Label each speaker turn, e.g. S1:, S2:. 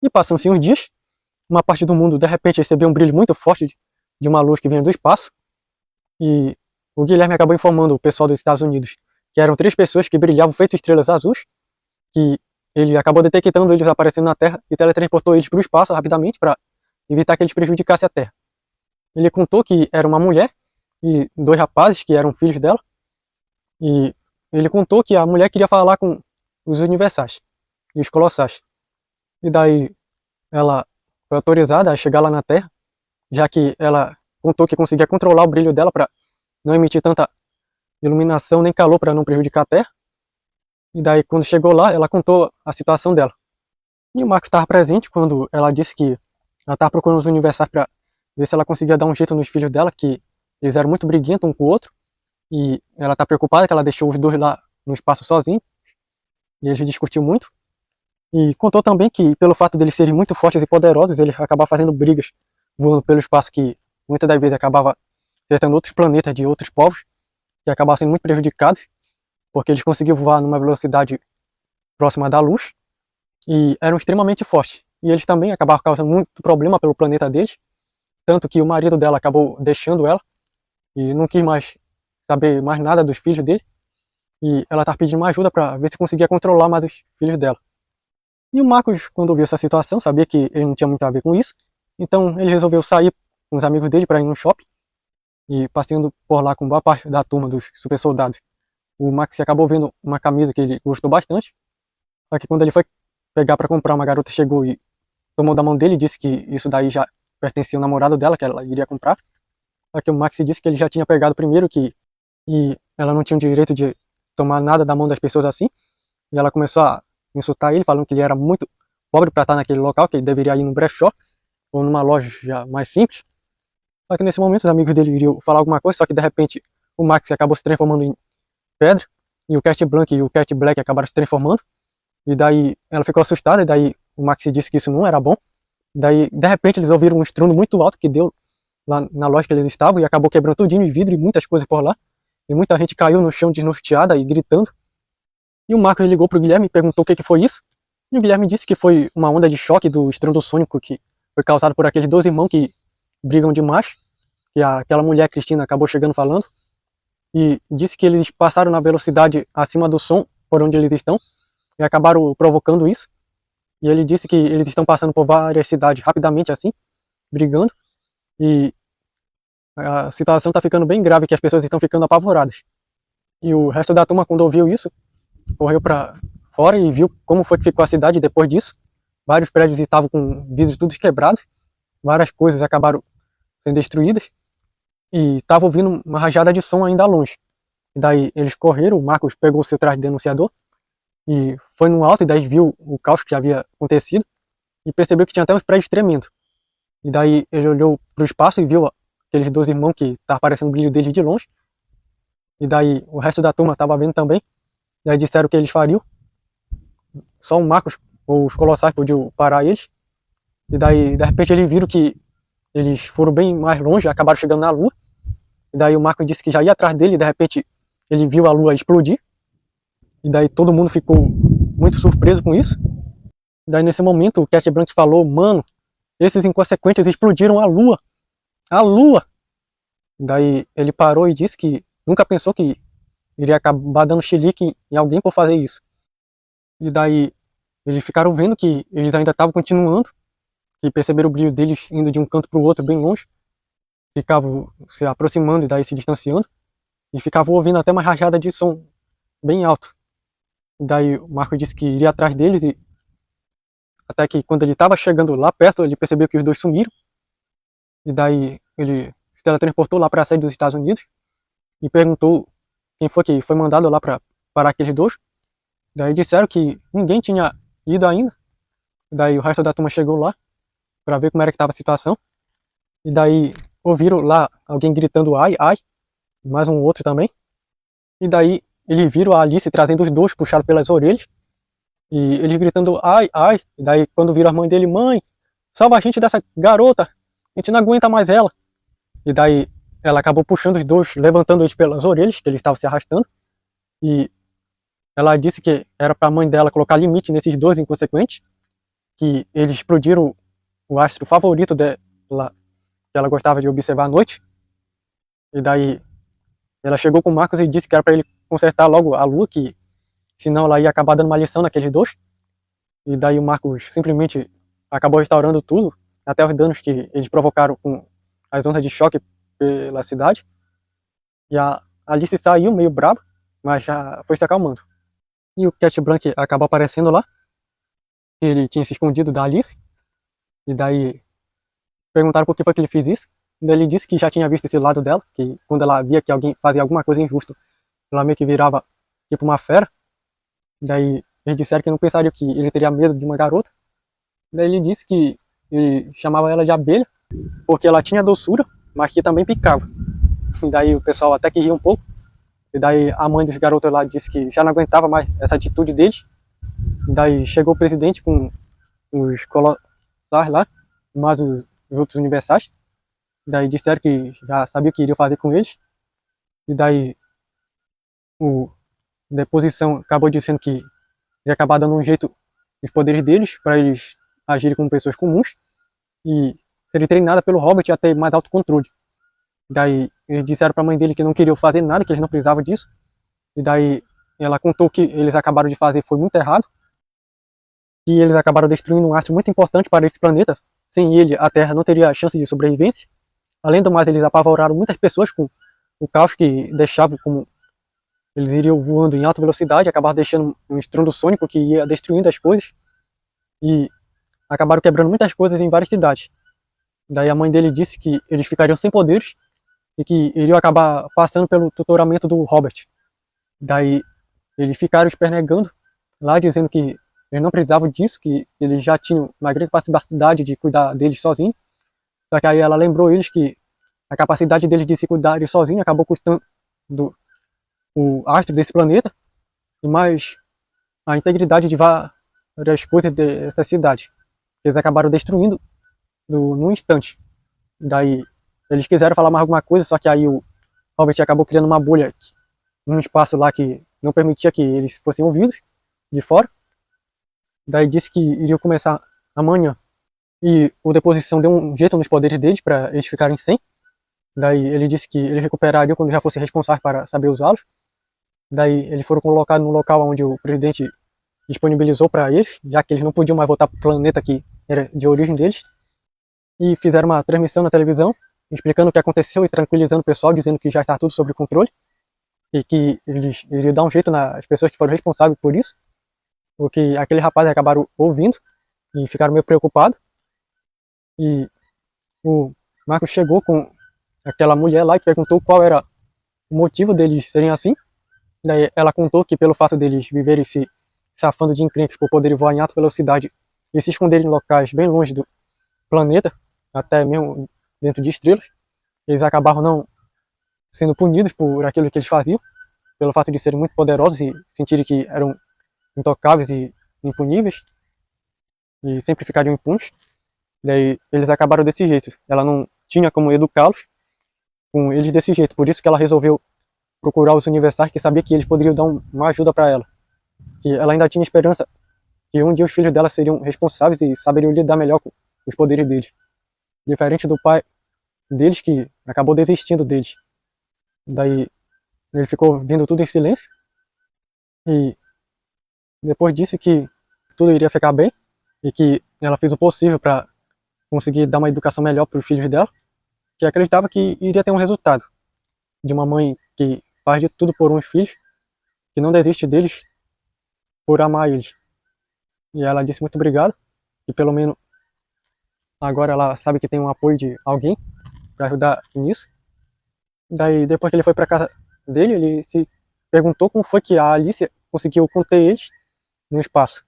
S1: E passam-se uns dias, uma parte do mundo de repente recebeu um brilho muito forte de uma luz que vinha do espaço, e o Guilherme acabou informando o pessoal dos Estados Unidos que eram 3 pessoas que brilhavam feito estrelas azuis, que ele acabou detectando eles aparecendo na Terra e teletransportou eles para o espaço rapidamente para evitar que eles prejudicassem a Terra. Ele contou que era uma mulher e 2 rapazes que eram filhos dela, e ele contou que a mulher queria falar com os universais e os colossais. E daí ela foi autorizada a chegar lá na Terra, já que ela contou que conseguia controlar o brilho dela para não emitir tanta iluminação nem calor para não prejudicar a Terra. E daí quando chegou lá, ela contou a situação dela. E o Marcos estava presente quando ela disse que ela estava procurando os universais para ver se ela conseguia dar um jeito nos filhos dela, que eles eram muito briguentos um com o outro. E ela está preocupada que ela deixou os 2 lá no espaço sozinho. E eles discutiram muito. E contou também que, pelo fato deles serem muito fortes e poderosos, eles acabavam fazendo brigas voando pelo espaço, que muitas das vezes acabava acertando outros planetas de outros povos, que acabavam sendo muito prejudicados, porque eles conseguiam voar numa velocidade próxima da luz, e eram extremamente fortes. E eles também acabavam causando muito problema pelo planeta deles, tanto que o marido dela acabou deixando ela, e não quis mais saber mais nada dos filhos dele, e ela estava pedindo uma ajuda para ver se conseguia controlar mais os filhos dela. E o Marcos, quando viu essa situação, sabia que ele não tinha muito a ver com isso, então ele resolveu sair com os amigos dele para ir no shopping, e passeando por lá com boa parte da turma dos super soldados. O Max acabou vendo uma camisa que ele gostou bastante, só que quando ele foi pegar para comprar, uma garota chegou e tomou da mão dele e disse que isso daí já pertencia ao namorado dela, que ela iria comprar. Só que o Max disse que ele já tinha pegado primeiro, e ela não tinha o direito de tomar nada da mão das pessoas assim, e ela começou a insultar ele, falando que ele era muito pobre para estar naquele local, que ele deveria ir num brechó ou numa loja mais simples. Só que nesse momento os amigos dele iriam falar alguma coisa, só que de repente o Max acabou se transformando em pedra, e o Cat Blanc e o Cat Black acabaram se transformando, e daí ela ficou assustada, e daí o Max disse que isso não era bom. Daí de repente eles ouviram um estrondo muito alto que deu lá na loja que eles estavam, e acabou quebrando tudinho de vidro e muitas coisas por lá, e muita gente caiu no chão desnorteada e gritando. E o Marcos ligou pro Guilherme e perguntou o que foi isso, e o Guilherme disse que foi uma onda de choque do estrondo sônico que foi causado por aqueles 2 irmãos que brigam demais, que aquela mulher Cristina acabou chegando falando, e disse que eles passaram na velocidade acima do som por onde eles estão, e acabaram provocando isso. E ele disse que eles estão passando por várias cidades rapidamente assim, brigando, e a situação está ficando bem grave, que as pessoas estão ficando apavoradas. E o resto da turma, quando ouviu isso, correu para fora e viu como foi que ficou a cidade depois disso. Vários prédios estavam com vidros todos quebrados, várias coisas acabaram sendo destruídas, e estava ouvindo uma rajada de som ainda longe. E daí eles correram, o Marcos pegou o seu traje de denunciador e foi no alto, e daí viu o caos que havia acontecido e percebeu que tinha até uns prédios tremendo. E daí ele olhou para o espaço e viu aqueles 2 irmãos que estavam aparecendo o brilho deles de longe. E daí o resto da turma estava vendo também. E aí disseram que eles fariam. Só o Marcos ou os colossais podiam parar eles. E daí de repente eles viram que eles foram bem mais longe, acabaram chegando na Lua. E daí o Marcos disse que já ia atrás dele, e de repente ele viu a Lua explodir. E daí todo mundo ficou muito surpreso com isso. E daí nesse momento o Cat Blanc falou: mano, esses inconsequentes explodiram a Lua. A Lua! E daí ele parou e disse que nunca pensou que iria acabar dando chilique em alguém por fazer isso. E daí eles ficaram vendo que eles ainda estavam continuando, e perceberam o brilho deles indo de um canto para o outro bem longe. Ficavam se aproximando e daí se distanciando, e ficavam ouvindo até uma rajada de som bem alto. E daí o Marco disse que iria atrás deles, e até que quando ele estava chegando lá perto, ele percebeu que os 2 sumiram. E daí ele se teletransportou lá para a sede dos Estados Unidos e perguntou quem foi que foi mandado lá para parar aqueles 2. Daí disseram que ninguém tinha ido ainda. E daí o resto da turma chegou lá para ver como era que estava a situação. E daí ouviram lá alguém gritando ai, ai, mais um outro também. E daí eles viram a Alice trazendo os 2 puxados pelas orelhas, e eles gritando ai, ai. E daí quando viram a mãe dele: mãe, salva a gente dessa garota, a gente não aguenta mais ela. E daí ela acabou puxando os 2, levantando eles pelas orelhas, que eles estavam se arrastando, e ela disse que era para a mãe dela colocar limite nesses 2 inconsequentes, que eles explodiram o astro favorito dela, que ela gostava de observar à noite. E daí ela chegou com o Marcos e disse que era para ele consertar logo a lua, que senão ela ia acabar dando uma lição naqueles dois. E daí o Marcos simplesmente acabou restaurando tudo, até os danos que eles provocaram com as ondas de choque pela cidade. E a Alice saiu meio brava, mas já foi se acalmando. E o Cat Blanc acabou aparecendo lá. Ele tinha se escondido da Alice. E daí perguntaram por que foi que ele fez isso. E daí ele disse que já tinha visto esse lado dela, que quando ela via que alguém fazia alguma coisa injusta, ela meio que virava tipo uma fera. Daí eles disseram que não pensariam que ele teria medo de uma garota. Daí ele disse que ele chamava ela de abelha, porque ela tinha doçura, mas que também picava. E daí o pessoal até que ria um pouco. E daí a mãe dos garotos lá disse que já não aguentava mais essa atitude deles. E daí chegou o presidente com os colossais lá, mais os outros universais. E daí disseram que já sabia o que iriam fazer com eles. E daí o deposição acabou dizendo que ia acabar dando um jeito nos poderes deles, para eles agirem como pessoas comuns e serem treinadas pelo Robert a ter mais autocontrole. Daí eles disseram para a mãe dele que não queriam fazer nada, que eles não precisavam disso. E daí ela contou que eles acabaram de fazer foi muito errado. E eles acabaram destruindo um astro muito importante para esse planeta. Sem ele, a Terra não teria chance de sobrevivência. Além do mais, eles apavoraram muitas pessoas com o caos que deixava, como eles iriam voando em alta velocidade, acabaram deixando um estrondo sônico que ia destruindo as coisas. E acabaram quebrando muitas coisas em várias cidades. Daí a mãe dele disse que eles ficariam sem poderes e que iriam acabar passando pelo tutoramento do Robert. Daí eles ficaram espernegando lá, dizendo que eles não precisavam disso, que eles já tinham uma grande capacidade de cuidar deles sozinhos. Só que aí ela lembrou eles que a capacidade deles de se cuidarem sozinhos acabou custando o astro desse planeta e mais a integridade de várias coisas dessa cidade. Eles acabaram destruindo num instante. Daí eles quiseram falar mais alguma coisa, só que aí o Robert acabou criando uma bolha num espaço lá que não permitia que eles fossem ouvidos de fora. Daí disse que iria começar amanhã. E o Deposição deu um jeito nos poderes deles para eles ficarem sem. Daí ele disse que eles recuperariam quando já fosse responsável para saber usá-los. Daí eles foram colocados no local onde o presidente disponibilizou para eles, já que eles não podiam mais voltar para o planeta que era de origem deles. E fizeram uma transmissão na televisão, explicando o que aconteceu e tranquilizando o pessoal, dizendo que já está tudo sob controle. E que eles iriam dar um jeito nas pessoas que foram responsáveis por isso. O que aquele rapaz acabaram ouvindo e ficaram meio preocupados. E o Marcos chegou com aquela mulher lá e perguntou qual era o motivo deles serem assim. Daí ela contou que pelo fato deles viverem se safando de encrencas por poderem voar em alta velocidade e se esconderem em locais bem longe do planeta, até mesmo dentro de estrelas, eles acabaram não sendo punidos por aquilo que eles faziam, pelo fato de serem muito poderosos e sentirem que eram intocáveis e impuníveis e sempre ficariam impunes. Daí eles acabaram desse jeito. Ela não tinha como educá-los com eles desse jeito, por isso que ela resolveu procurar os universais, que sabia que eles poderiam dar uma ajuda para ela. Que ela ainda tinha esperança que um dia os filhos dela seriam responsáveis e saberiam lidar melhor com os poderes deles. Diferente do pai deles, que acabou desistindo deles. Daí ele ficou vendo tudo em silêncio. E depois disse que tudo iria ficar bem e que ela fez o possível para conseguir dar uma educação melhor para os filhos dela, que acreditava que iria ter um resultado de uma mãe que faz de tudo por uns filhos, que não desiste deles por amar eles. E ela disse muito obrigado, e pelo menos agora ela sabe que tem um apoio de alguém para ajudar nisso. Daí depois que ele foi para casa dele, ele se perguntou como foi que a Alice conseguiu conter eles no espaço.